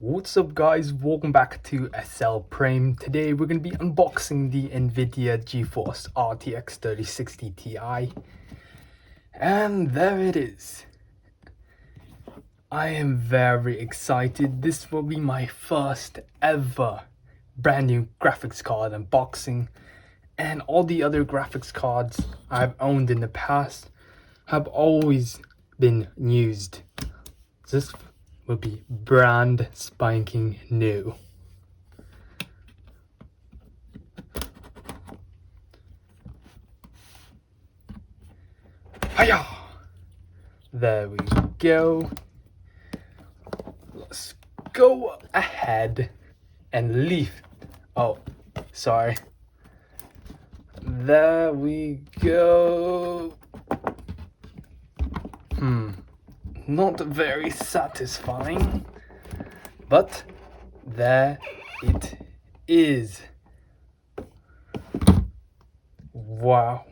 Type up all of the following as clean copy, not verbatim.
What's up guys, welcome back to SL Prime. Today we're going to be unboxing the NVIDIA GeForce RTX 3060 Ti. And there it is. I am very excited. This will be my first ever brand new graphics card unboxing. And all the other graphics cards I've owned in the past have always been used. This will be brand spanking new. Hiya! There we go. Let's go ahead and leave. Oh, sorry. There we go. Not very satisfying, but there it is. Wow,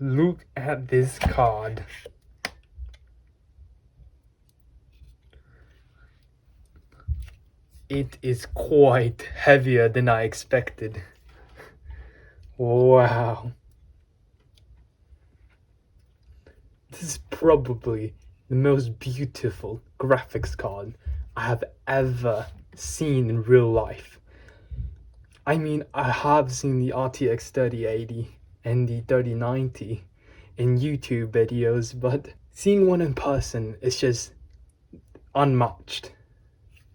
look at this card. It is quite heavier than I expected. Wow. This is probably the most beautiful graphics card I have ever seen in real life. I mean, I have seen the RTX 3080 and the 3090 in YouTube videos, but seeing one in person is just unmatched.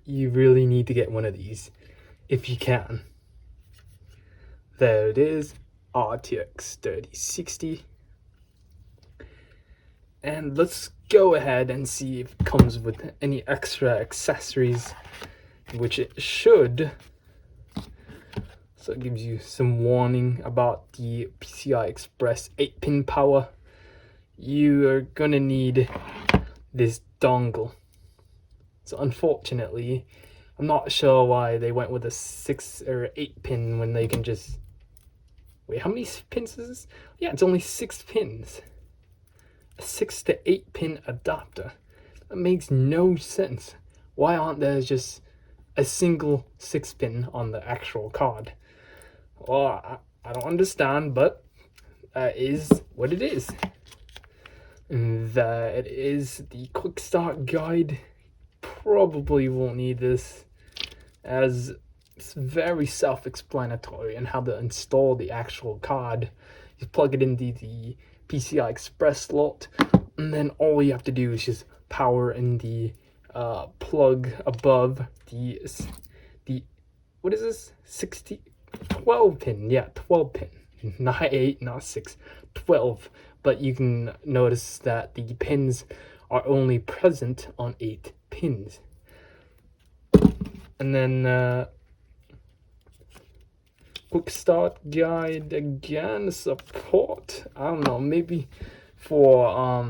You really need to get one of these if you can. There it is, RTX 3060. And let's go ahead and see if it comes with any extra accessories, which it should. So it gives you some warning about the PCI Express 8-pin power. You are gonna need this dongle. So unfortunately, I'm not sure why they went with a 6 or 8-pin when they can just... Wait, how many pins is this? Yeah, it's only 6 pins. 6 to 8 pin adapter. That makes no sense. Why aren't there just a single 6 pin on the actual card? Well, I don't understand, but that is what it is. And that is the quick start guide. Probably won't need this, as it's very self-explanatory on how to install the actual card. You plug it into the PCI Express slot, and then all you have to do is just power in the plug above the what is this, 12 pin, yeah, 12 pin, not 8, not 6, 12, but you can notice that the pins are only present on 8 pins. And then quick start guide again, support, I don't know, maybe for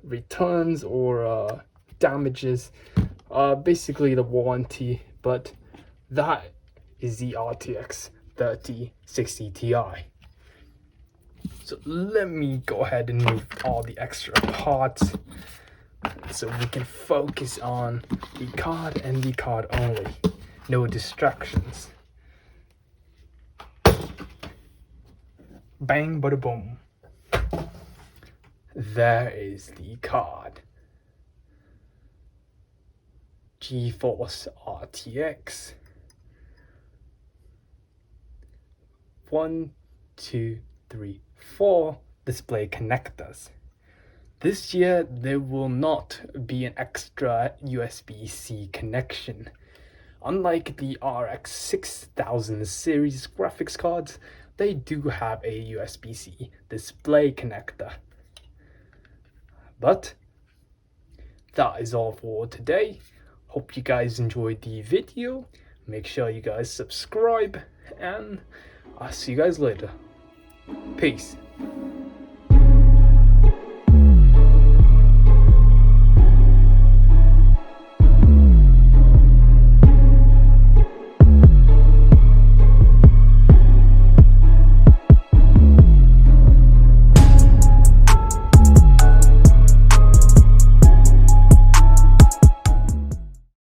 returns or damages, basically the warranty. But that is the RTX 3060 Ti. So let me go ahead and move all the extra parts so we can focus on the card and the card only, no distractions. Bang, bada boom. There is the card. GeForce RTX. 1, 2, 3, 4 display connectors. This year there will not be an extra USB-C connection. Unlike the RX 6000 series graphics cards, they do have a USB-C display connector. But that is all for today. Hope you guys enjoyed the video. Make sure you guys subscribe, and I'll see you guys later. Peace.